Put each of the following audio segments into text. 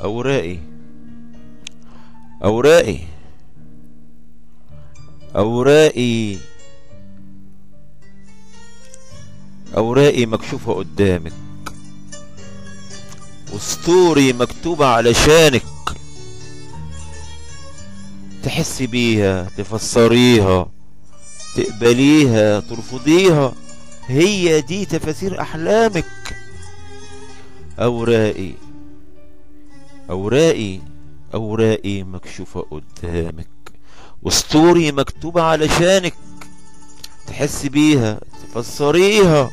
أوراقي أوراقي أوراقي أوراقي مكشوفة قدامك، وسطوري مكتوبة علشانك. تحسي بيها، تفسريها، تقبليها، ترفضيها، هي دي تفاسير أحلامك. أوراقي أوراقي أوراقي مكشوفة قدامك، وسطوري مكتوبة علشانك. تحسي بيها، تفسريها،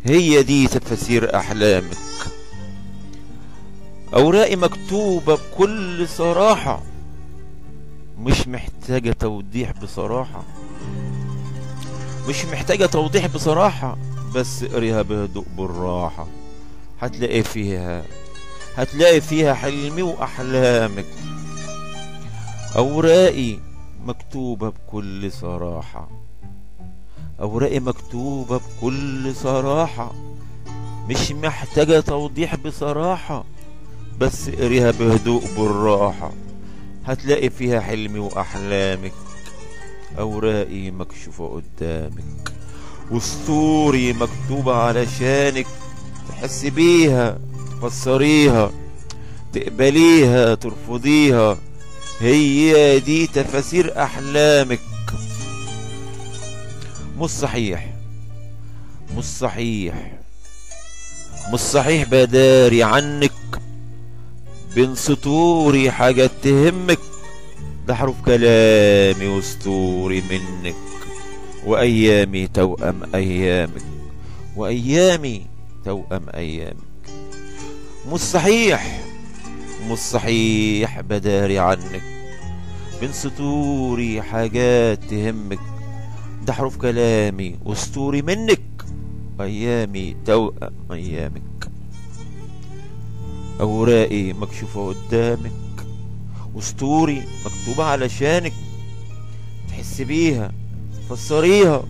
هي دي تفاسير أحلامك. أوراقي مكتوبة بكل صراحة، مش محتاجة توضيح بصراحة، مش محتاجة توضيح بصراحة، بس اقريها بهدوء بالراحة. هتلاقي فيها حلمي وأحلامك. أوراقي مكتوبة بكل صراحة، أوراقي مكتوبة بكل صراحة، مش محتاجة توضيح بصراحة، بس اقريها بهدوء بالراحة. هتلاقي فيها حلمي وأحلامك. أوراقي مكشوفة قدامك، وسطوري مكتوبة علشانك. تحسي بيها، تفسريها، تقبليها، ترفضيها، هي دي تفاسير أحلامك. مش صحيح، مش صحيح، مش صحيح بداري عنك بين سطوري حاجات تهمك. ده حروف كلامي وسطوري منك، وأيامي توأم أيامك، وأيامي توأم أيامك. مش صحيح، مش صحيح بداري عنك بين سطوري حاجات تهمك. ده حروف كلامي وسطوري منك، أيامي توأم أيامك. أوراقي مكشوفة قدامك، وسطوري مكتوبة علشانك. تحسي بيها، تفسريها،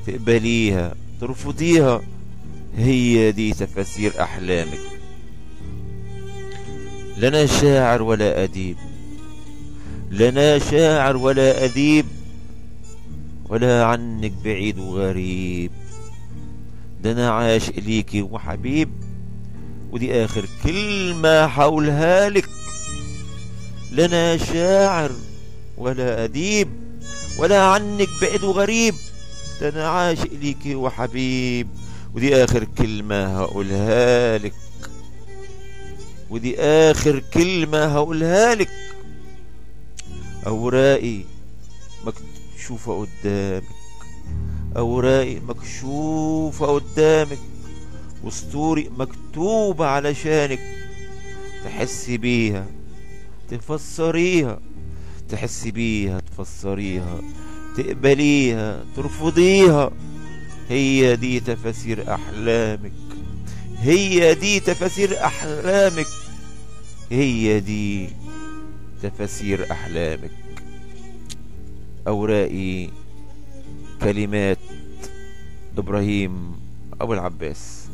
تقبليها، ترفضيها، هي دي تفاسير أحلامك. لنا شاعر ولا أديب، لنا شاعر ولا أديب، ولا عنك بعيد وغريب. ده أنا عاشق ليكي وحبيب، ودي آخر كلمة هقولها لك. لنا شاعر ولا أديب، ولا عنك بعيد وغريب. ده أنا عاشق ليكي وحبيب، ودي آخر كلمة هقولها لك، ودي آخر كلمة هقولها لك. أوراقي مكشوفة قدامك، أوراقي مكشوفة قدامك، وسطوري مكتوبة علشانك. تحسي بيها، تفسريها، تحسي بيها، تفسريها، تقبليها، ترفضيها، هي دي تفاسير أحلامك. هي دي تفاسير أحلامك، هي دي تفاسير أحلامك. أوراقي، كلمات إبراهيم أبو العباس.